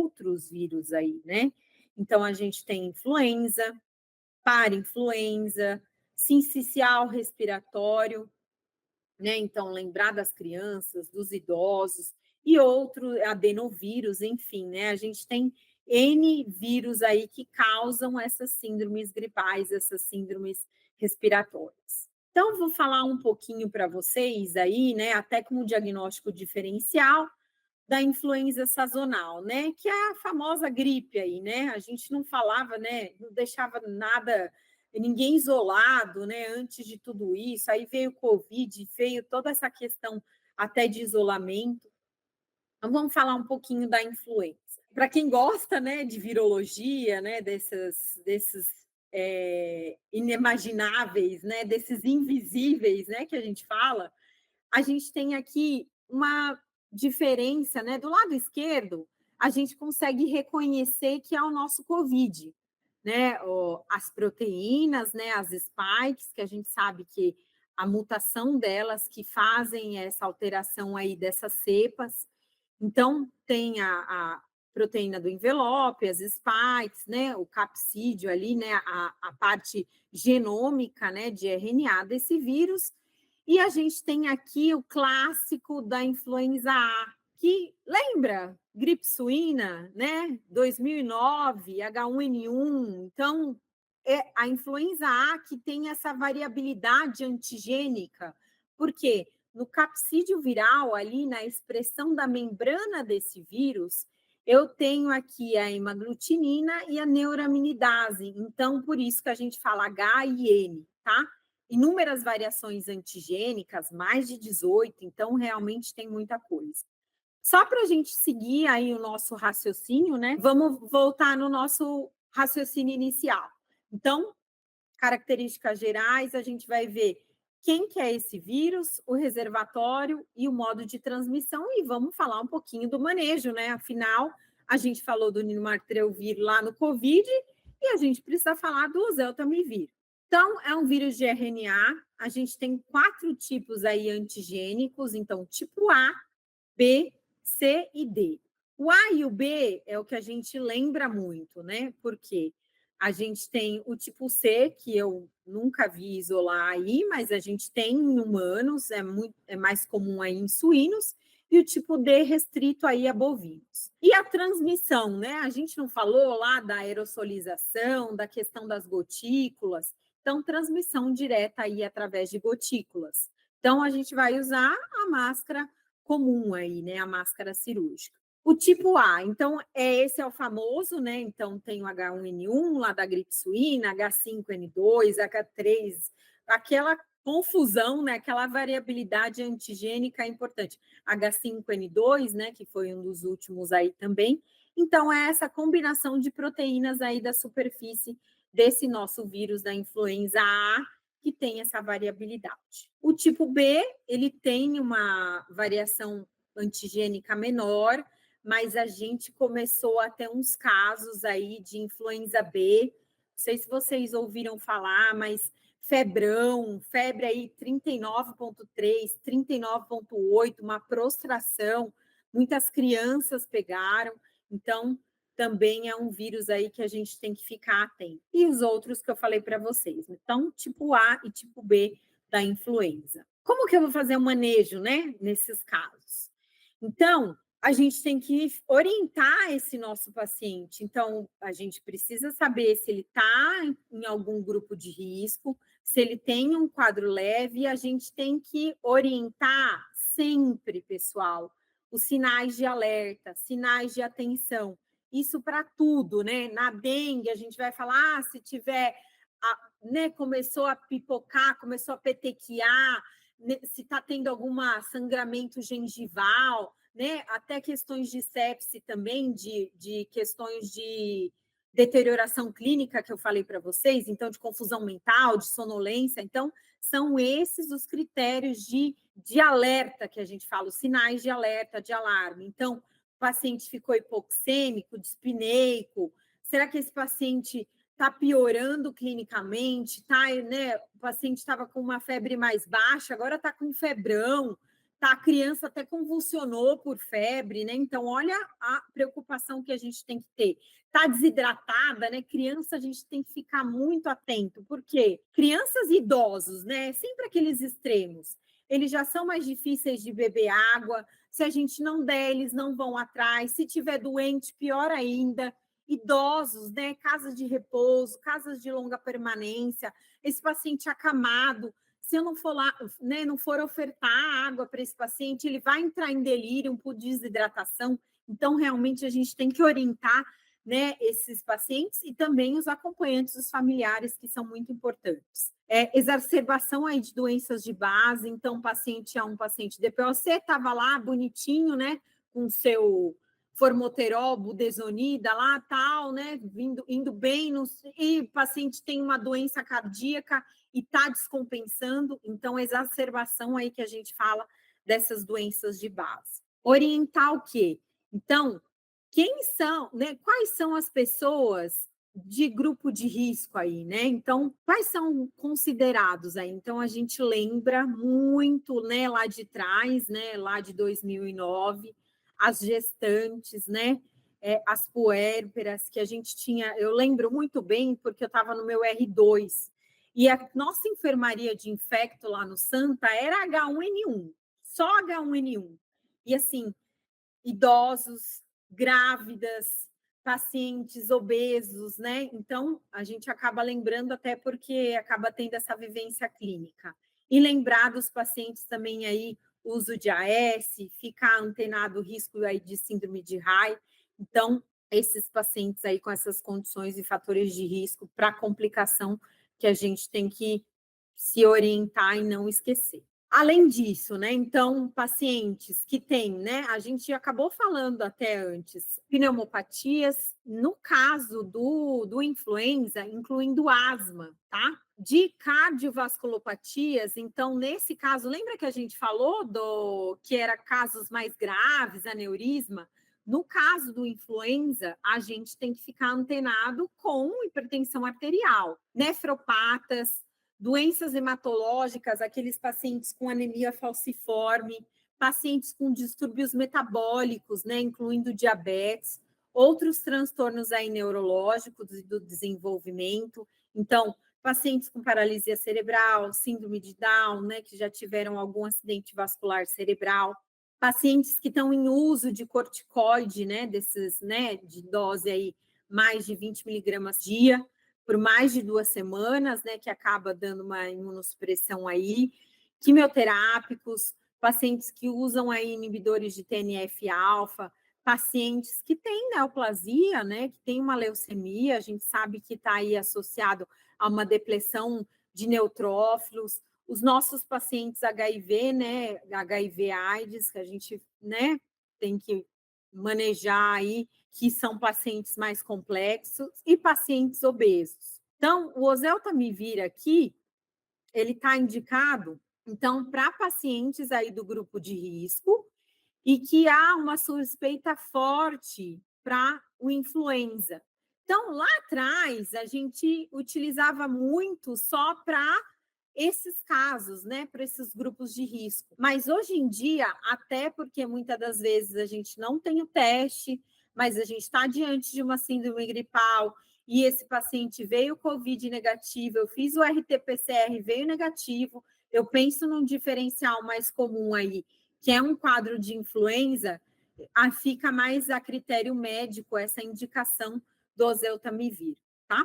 outros vírus aí, né? Então, a gente tem influenza, parainfluenza, sincicial respiratório, né? Então, lembrar das crianças, dos idosos e outro adenovírus, enfim, né? A gente tem N vírus aí que causam essas síndromes gripais, essas síndromes respiratórias. Então, vou falar um pouquinho para vocês aí, né? Até como diagnóstico diferencial da influenza sazonal, né? Que é a famosa gripe aí, né? A gente não falava, né? Não deixava nada, ninguém isolado, né? Antes de tudo isso, aí veio o Covid, veio toda essa questão até de isolamento. Então, vamos falar um pouquinho da influenza. Para quem gosta, né, de virologia, né, desses inimagináveis, né, desses invisíveis, né, que a gente fala, a gente tem aqui uma diferença, né? Do lado esquerdo, a gente consegue reconhecer que é o nosso COVID, né? As proteínas, né? As spikes, que a gente sabe que a mutação delas que fazem essa alteração aí dessas cepas. Então, tem a proteína do envelope, as spikes, né? O capsídeo ali, né? A parte genômica, né? De RNA desse vírus. E a gente tem aqui o clássico da influenza A, que lembra gripe suína, né? 2009, H1N1. Então, é a influenza A que tem essa variabilidade antigênica. Por quê? No capsídeo viral, ali na expressão da membrana desse vírus, eu tenho aqui a hemaglutinina e a neuraminidase. Então, por isso que a gente fala H e N, tá? Inúmeras variações antigênicas, mais de 18, então realmente tem muita coisa. Só para a gente seguir aí o nosso raciocínio, né? Vamos voltar no nosso raciocínio inicial. Então, características gerais, a gente vai ver quem que é esse vírus, o reservatório e o modo de transmissão, e vamos falar um pouquinho do manejo, né? Afinal, a gente falou do Nilumetrilvir lá no Covid e a gente precisa falar do oseltamivir. Então, é um vírus de RNA, a gente tem 4 tipos aí antigênicos, então, tipo A, B, C e D. O A e o B é o que a gente lembra muito, né? Porque a gente tem o tipo C, que eu nunca vi isolar aí, mas a gente tem em humanos, é mais comum aí em suínos, e o tipo D restrito aí a bovinos. E a transmissão, né? A gente não falou lá da aerosolização, da questão das gotículas, então transmissão direta aí através de gotículas. Então a gente vai usar a máscara comum aí, né? A máscara cirúrgica. O tipo A, então, esse é o famoso, né? Então, tem o H1N1 lá da gripe suína, H5N2, H3, aquela confusão, né? Aquela variabilidade antigênica importante. H5N2, né? Que foi um dos últimos aí também. Então, é essa combinação de proteínas aí da superfície desse nosso vírus da influenza A, que tem essa variabilidade. O tipo B, ele tem uma variação antigênica menor, mas a gente começou a ter uns casos aí de influenza B. Não sei se vocês ouviram falar, mas febrão, febre aí 39,3, 39,8, uma prostração. Muitas crianças pegaram. Então, também é um vírus aí que a gente tem que ficar atento. E os outros que eu falei para vocês. Então, tipo A e tipo B da influenza. Como que eu vou fazer o manejo, né, nesses casos? Então, a gente tem que orientar esse nosso paciente. Então, a gente precisa saber se ele está em algum grupo de risco, se ele tem um quadro leve, e a gente tem que orientar sempre, pessoal, os sinais de alerta, sinais de atenção. Isso para tudo, né? Na dengue, a gente vai falar, se tiver, né, começou a pipocar, começou a petequiar, né, se está tendo algum sangramento gengival, né? Até questões de sepse também, de questões de deterioração clínica que eu falei para vocês, então de confusão mental, de sonolência. Então, são esses os critérios de alerta que a gente fala, os sinais de alerta, de alarme. Então, o paciente ficou hipoxêmico, dispneico, será que esse paciente está piorando clinicamente? Tá, né? O paciente estava com uma febre mais baixa, agora está com febrão, tá, a criança até convulsionou por febre, né? Então, olha a preocupação que a gente tem que ter. Tá desidratada, né? Criança, a gente tem que ficar muito atento, porque crianças e idosos, né? Sempre aqueles extremos. Eles já são mais difíceis de beber água. Se a gente não der, eles não vão atrás. Se tiver doente, pior ainda. Idosos, né? Casas de repouso, casas de longa permanência, esse paciente acamado, se eu não for lá, né, não for ofertar água para esse paciente, ele vai entrar em delírio por desidratação. Então, realmente, a gente tem que orientar, né, esses pacientes e também os acompanhantes, os familiares, que são muito importantes. Exacerbação aí de doenças de base, então, paciente A1, paciente DPOC, estava lá bonitinho, né, com seu formoterol, budesonida lá, tal, né, indo bem, e o paciente tem uma doença cardíaca e está descompensando, então, exacerbação aí que a gente fala dessas doenças de base. Orientar o quê? Então, quem são, né, quais são as pessoas de grupo de risco aí, né? Então, quais são considerados aí? Então, a gente lembra muito, né, lá de trás, né, lá de 2009, as gestantes, né? As puérperas que a gente tinha, eu lembro muito bem, porque eu estava no meu R2, e a nossa enfermaria de infecto lá no Santa era H1N1, só H1N1. E assim, idosos, grávidas, pacientes obesos, né? Então, a gente acaba lembrando até porque acaba tendo essa vivência clínica. E lembrar dos pacientes também aí, uso de AS, ficar antenado o risco aí de síndrome de Raynaud. Então, esses pacientes aí com essas condições e fatores de risco para complicação que a gente tem que se orientar e não esquecer. Além disso, né? Então, pacientes que têm, né? A gente acabou falando até antes, pneumopatias, no caso do influenza, incluindo asma, tá? De cardiovasculopatias, então, nesse caso, lembra que a gente falou do que era casos mais graves, aneurisma? No caso do influenza, a gente tem que ficar antenado com hipertensão arterial, nefropatas, doenças hematológicas, aqueles pacientes com anemia falciforme, pacientes com distúrbios metabólicos, né, incluindo diabetes, outros transtornos aí neurológicos do desenvolvimento. Então, pacientes com paralisia cerebral, síndrome de Down, né, que já tiveram algum acidente vascular cerebral, pacientes que estão em uso de corticoide, né, desses, né, de dose aí mais de 20 miligramas dia, por mais de 2 semanas, né, que acaba dando uma imunossupressão aí, quimioterápicos, pacientes que usam aí inibidores de TNF-alfa, pacientes que têm neoplasia, né, que tem uma leucemia, a gente sabe que está aí associado a uma depressão de neutrófilos, os nossos pacientes HIV, né, HIV/AIDS, que a gente, né, tem que manejar aí, que são pacientes mais complexos e pacientes obesos. Então, o oseltamivir aqui, ele está indicado, então, para pacientes aí do grupo de risco e que há uma suspeita forte para o influenza. Então, lá atrás, a gente utilizava muito só para esses casos, né, para esses grupos de risco. Mas hoje em dia, até porque muitas das vezes a gente não tem o teste, mas a gente está diante de uma síndrome gripal e esse paciente veio Covid negativo, eu fiz o RT-PCR, veio negativo, eu penso num diferencial mais comum aí, que é um quadro de influenza, fica mais a critério médico essa indicação do oseltamivir, tá?